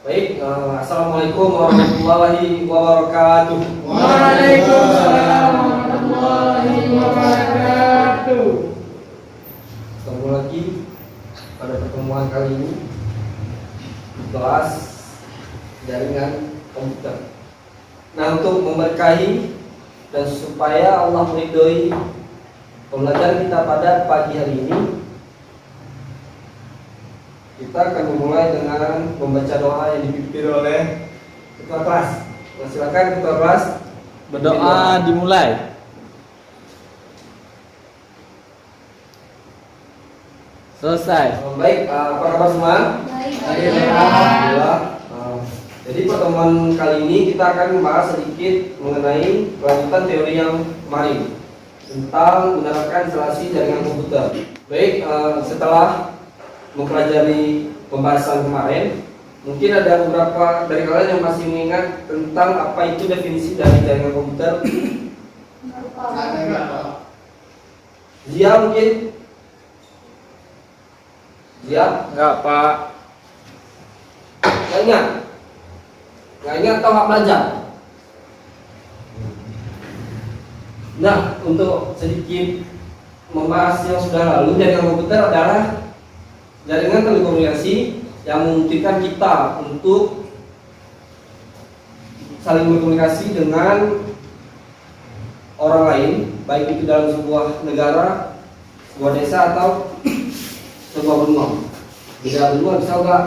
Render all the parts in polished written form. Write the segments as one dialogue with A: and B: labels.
A: Baik, assalamualaikum warahmatullahi wabarakatuh.
B: Waalaikumsalam warahmatullahi wabarakatuh.
A: Ketemu lagi pada pertemuan kali ini di kelas jaringan komputer. Nah, untuk memberkahi dan supaya Allah meridhoi pembelajaran kita pada pagi hari ini, kita akan memulai dengan membaca doa yang dipimpin oleh ketua kelas. Nah, silakan ketua kelas
B: Berdoa dimulai. Selesai.
A: Baik, apa kabar semua?
C: Baik.
A: Alhamdulillah. Jadi pertemuan kali ini kita akan membahas sedikit mengenai kelanjutan teori yang kemarin tentang menerapkan instalasi jaringan komputer. Baik, setelah mempelajari pembahasan kemarin, mungkin ada beberapa dari kalian yang masih mengingat tentang apa itu definisi dari jaringan komputer. Dia mungkin? Dia?
B: Enggak, Pak.
A: Nggak ingat? Nggak ingat atau nggak belajar? Nah, untuk sedikit membahas yang sudah lalu, jaringan komputer adalah jaringan telekomunikasi yang memungkinkan kita untuk saling berkomunikasi dengan orang lain, baik itu dalam sebuah negara, sebuah desa, atau sebuah benua. Beda benua bisa enggak?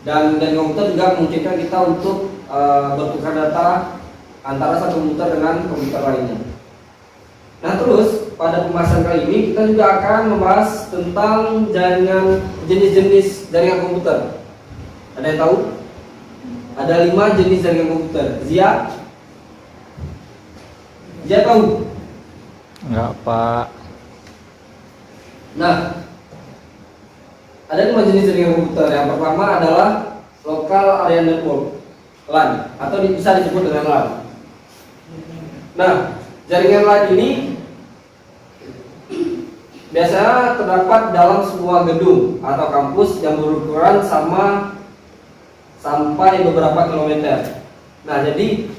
A: Dan komputer juga memungkinkan kita untuk bertukar data antara satu komputer dengan komputer lainnya. Nah, terus pada pembahasan kali ini kita juga akan membahas tentang jaringan, jenis-jenis jaringan komputer. Ada yang tahu? Ada 5 jenis jaringan komputer. Zia tahu?
B: Enggak, Pak.
A: Nah, ada 5 jenis jaringan komputer. Yang pertama adalah Local Area Network, LAN, atau bisa disebut dengan LAN. Nah, jaringan LAN ini biasanya terdapat dalam sebuah gedung atau kampus yang berukuran sama sampai beberapa kilometer. Nah, jadi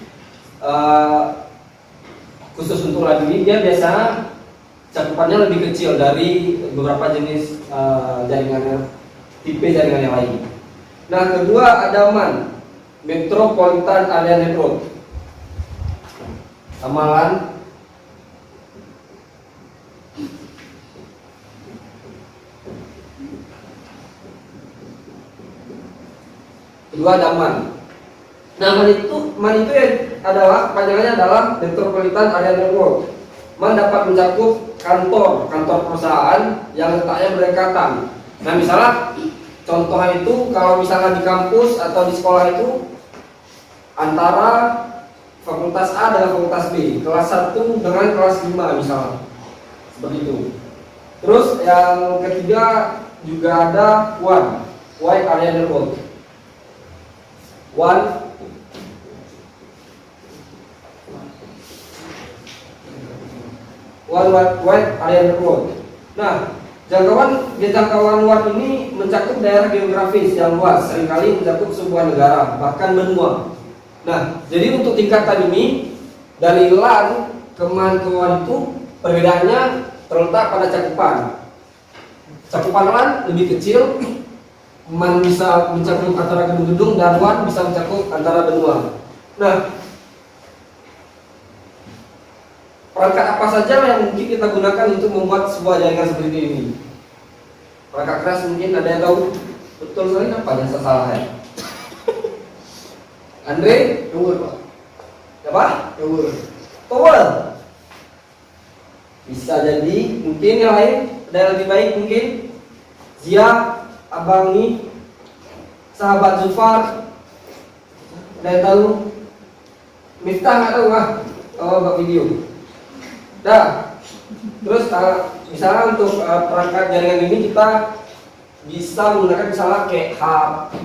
A: khusus untuk LAN ini dia biasanya cakupannya lebih kecil dari beberapa jenis jaringan, tipe jaringan yang lain. Nah, kedua ada MAN, Metropolitan Area Network, sama LAN. Kedua ada MAN. Nah, MAN itu adalah kepanjangannya adalah Metropolitan Area Network. MAN dapat mencakup kantor perusahaan yang letaknya berdekatan. Nah, misalnya contohnya itu kalau misalnya di kampus atau di sekolah itu antara fakultas A dengan fakultas B, kelas 1 dengan kelas 5 misalnya. Seperti itu. Terus yang ketiga juga ada WAN, Wide Area Network. WAN Wide Area Network. Nah, jangkauan WAN ini mencakup daerah geografis yang luas, seringkali mencakup sebuah negara, bahkan benua. Nah, jadi untuk tingkatan ini dari LAN ke MAN ke WAN itu perbedaannya terletak pada cakupan. Cakupan LAN lebih kecil, MAN bisa mencakup antara gedung-gedung, dan WAN bisa mencakup antara benua. Nah, perangkat apa saja yang mungkin kita gunakan untuk membuat sebuah jaringan seperti ini? Perangkat keras mungkin ada yang tahu? Betul sekali, apa jasa salah ya? Andre?
D: Tower, Pak.
A: Apa?
D: Tower.
A: Tower. Bisa jadi, mungkin yang lain ada yang lebih baik mungkin. Zia, Abang nih, sahabat Zulfar, ada yang tahu? Miftah nggak tahu ah? Oh, buat video. Dah. Terus misalnya untuk perangkat jaringan ini kita bisa menggunakan misalnya kayak hub,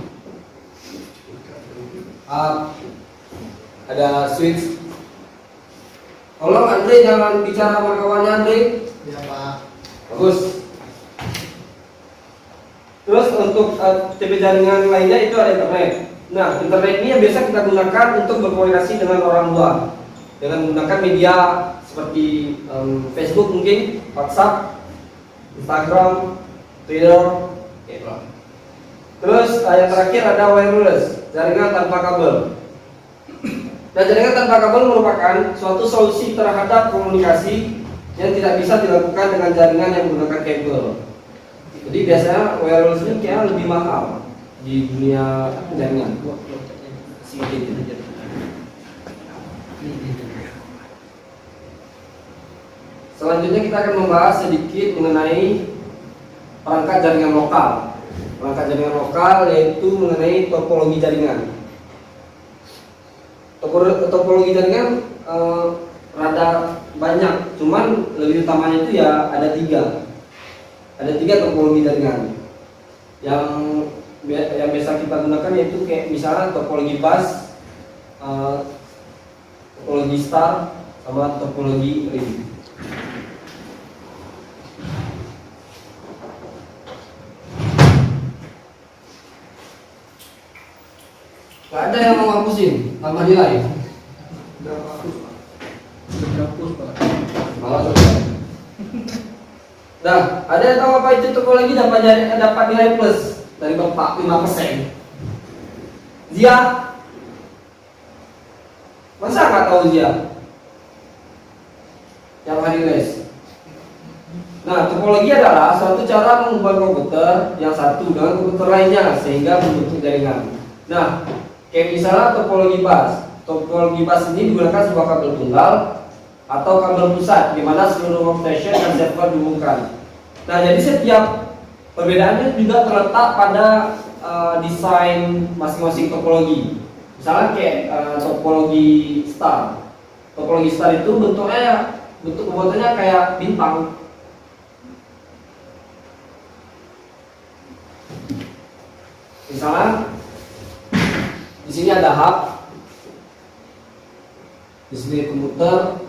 A: ada switch. Tolong Andre jangan bicara sama kawannya, Andre.
D: Ya, Pak.
A: Bagus. Terus untuk untuk TP jaringan lainnya itu ada internet. Nah, internet ini yang biasa kita gunakan untuk berkomunikasi dengan orang luar dengan menggunakan media seperti Facebook mungkin, WhatsApp, Instagram, Twitter, gitu. Terus yang terakhir ada wireless, jaringan tanpa kabel. Nah, jaringan tanpa kabel merupakan suatu solusi terhadap komunikasi yang tidak bisa dilakukan dengan jaringan yang menggunakan kabel. Jadi biasanya wireless ini kayak lebih mahal di dunia jaringan. Selanjutnya kita akan membahas sedikit mengenai perangkat jaringan lokal. Perangkat jaringan lokal yaitu mengenai topologi jaringan. Topologi jaringan rada banyak, cuman lebih utamanya itu ya ada tiga. Ada tiga topologi jaringan yang biasa kita gunakan, yaitu kayak misalnya topologi bus, topologi star, sama topologi ring. Gak ada yang mau ngapusin, tambah nilai. Nah, ada yang tahu apa itu topologi dapat nilai plus dari Bapak 5%. Zia? Masa nggak tahu Zia? Yang hari les. Nah, topologi adalah suatu cara mengubah komputer yang satu dengan komputer lainnya sehingga membentuk jaringan. Nah, kayak misalnya topologi bus. Topologi bus ini digunakan sebuah kabel tunggal atau kabel pusat di mana seluruh workstation dan server dihubungkan. Nah, jadi setiap perbedaannya juga terletak pada desain masing-masing topologi. Misalnya kayak topologi star. Topologi star itu bentuk pembuatannya kayak bintang. Misalnya di sini ada hub, di sini komputer,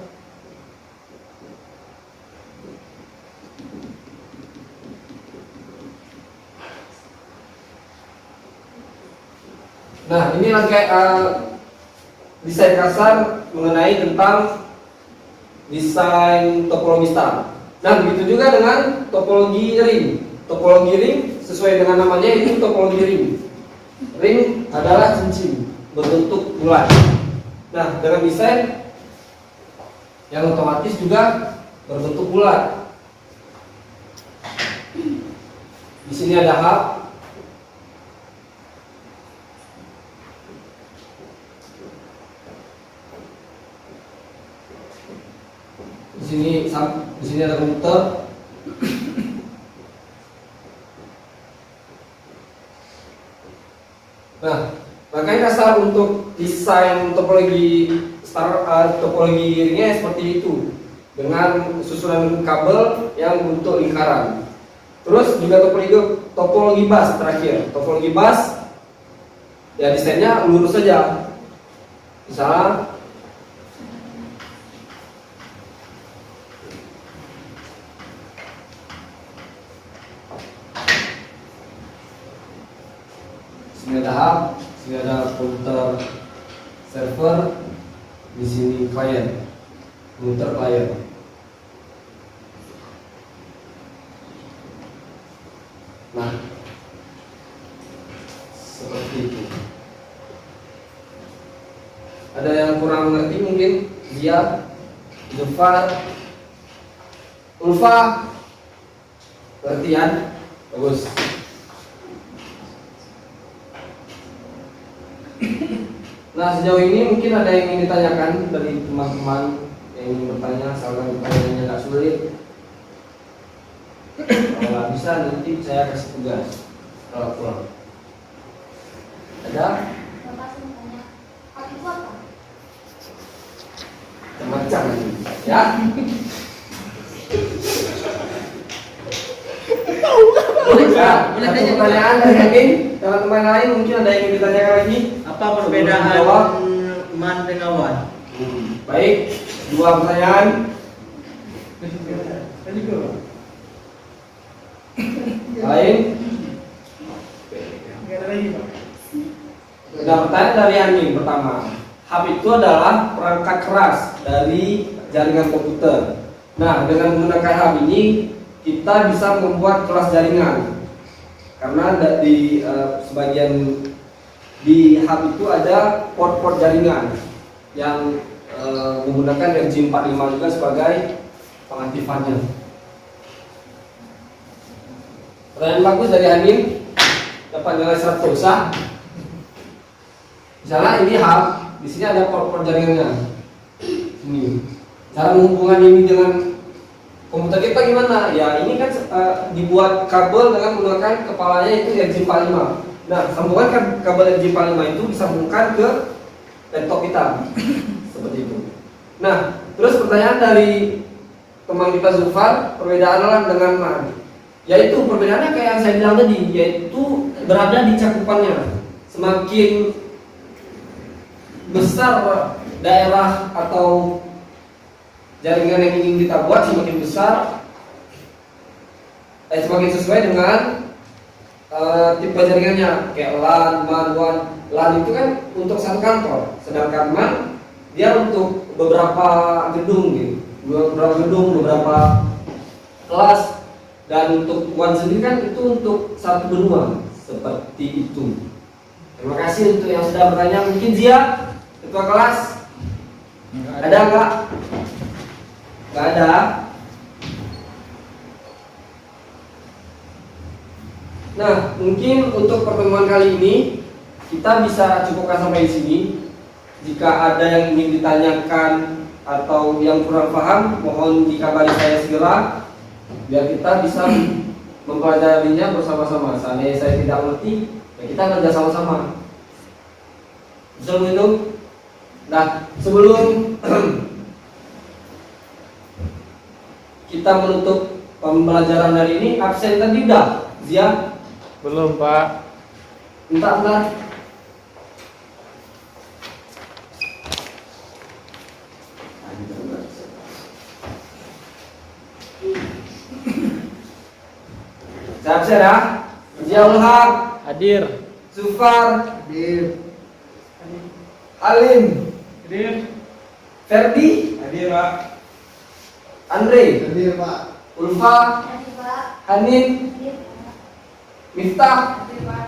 A: nah ini kayak desain kasar mengenai tentang desain topologi star. Nah, begitu juga dengan topologi ring. Topologi ring sesuai dengan namanya itu topologi ring. Ring adalah cincin berbentuk bulat. Nah, dengan desain yang otomatis juga berbentuk bulat. Di sini ada hub. Di sini ada komputer. Nah, makanya dasar untuk desain topologi topologi ringnya seperti itu, dengan susunan kabel yang bentuk lingkaran. Terus juga topologi bus terakhir. Topologi bus ya desainnya lurus saja. Misalnya sini ada hub, sini ada komputer server, di sini klien, komputer klien. Nah, seperti itu. Ada yang kurang mengerti mungkin? Dia, Ulfa, pengertian, bagus. Nah, sejauh ini mungkin ada yang ingin ditanyakan dari teman-teman yang ingin bertanya, asalkan pertanyaannya nggak sulit. Kalau nggak bisa nanti saya kasih tugas kalau pulang. Ada?
C: Bapak saya mau tanya, hal itu apa?
A: Macam ya. Boleh tanya pertanyaan dari Amin. Teman-teman lain mungkin ada yang ingin ditanyakan lagi.
D: Apa perbedaan
A: Jawab.
D: man dengan wan?
A: Baik, dua pertanyaan. Lain? Nah, pertanyaan dari Anin pertama, hub itu adalah perangkat keras dari jaringan komputer. Nah, dengan menggunakan hub ini kita bisa membuat kelas jaringan. Karena di sebagian di hub itu ada port-port jaringan yang menggunakan RJ45 juga sebagai pengaktifannya. Pertanyaan bagus dari Anin, dapat nilai 100 sah. Misalnya ini hub, di sini ada port-port jaringannya. Ini. Cara menghubungkan ini dengan komputer kita gimana? Ya ini kan dibuat kabel dengan menggunakan kepalanya itu RJ45. Nah, sambungan kabel RJ45 itu disambungkan ke laptop kita. Seperti itu. Nah, terus pertanyaan dari teman kita Zulfar, perbedaan dengan MAN. Yaitu perbedaannya kayak yang saya bilang tadi, yaitu berada di cakupannya. Semakin besar daerah atau jaringan yang ingin kita buat, semakin besar, semakin sesuai dengan tipe jaringannya. Kayak LAN, MAN, WAN. LAN itu kan untuk satu kantor, sedangkan MAN dia untuk beberapa gedung, gitu. Beberapa kelas. Dan untuk WAN sendiri kan itu untuk satu benua, seperti itu. Terima kasih untuk yang sudah bertanya. Mungkin Zia, ketua kelas, ada nggak? Nggak ada. Nah, mungkin untuk pertemuan kali ini kita bisa cukupkan sampai di sini. Jika ada yang ingin ditanyakan atau yang kurang paham, mohon dikabari saya segera, biar kita bisa mempelajarinya bersama-sama. Seandainya saya tidak mengerti, ya kita kerja sama-sama. Bisa begitu? Nah, sebelum kita menutup pembelajaran hari ini, absen tadi udah, Zia?
B: Belum, Pak.
A: Bentar. Siap ya? Ziaul Haq,
B: Hadir.
A: Zufar,
D: Hadir.
A: Alim,
D: Hadir.
A: Ferdi,
D: Hadir, Pak.
A: Andre,
D: Hadir, Pak.
A: Ulfa,
C: Hadir, Pak.
A: Hanin,
C: Hadir, Pak.
A: Miftah,
C: Hadir, Pak.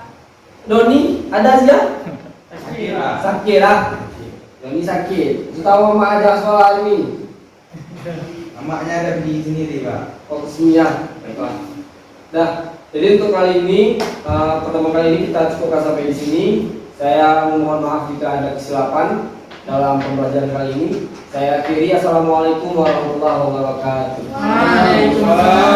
A: Doni, ada aja?
D: Hadir, Pak.
A: Sakit lah. Doni sakit. Itu tahu mama aja soal hari ini.
D: Amaknya ada di sini, Pak.
A: Oh, kesinian. Baiklah. Nah, jadi untuk kali ini, pertemuan kali ini kita cukupkan sampai di sini. Saya mohon maaf jika ada kesilapan dalam pembelajaran kali ini. Saya akhiri. Assalamualaikum warahmatullahi wabarakatuh.
C: Waalaikumsalam.